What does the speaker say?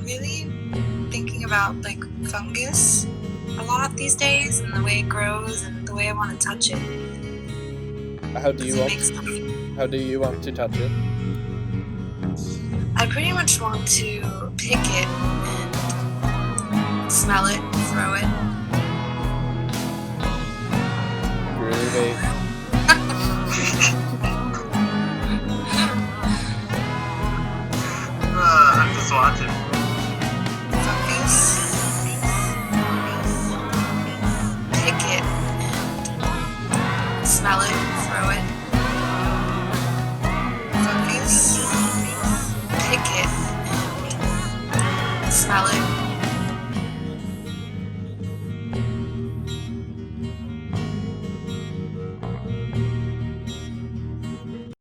Really thinking about like fungus a lot these days and the way it grows and the way I want to touch it. How do you want? Makes me, How do you want to touch it? I pretty much want to pick it and smell it, throw it. Groovy.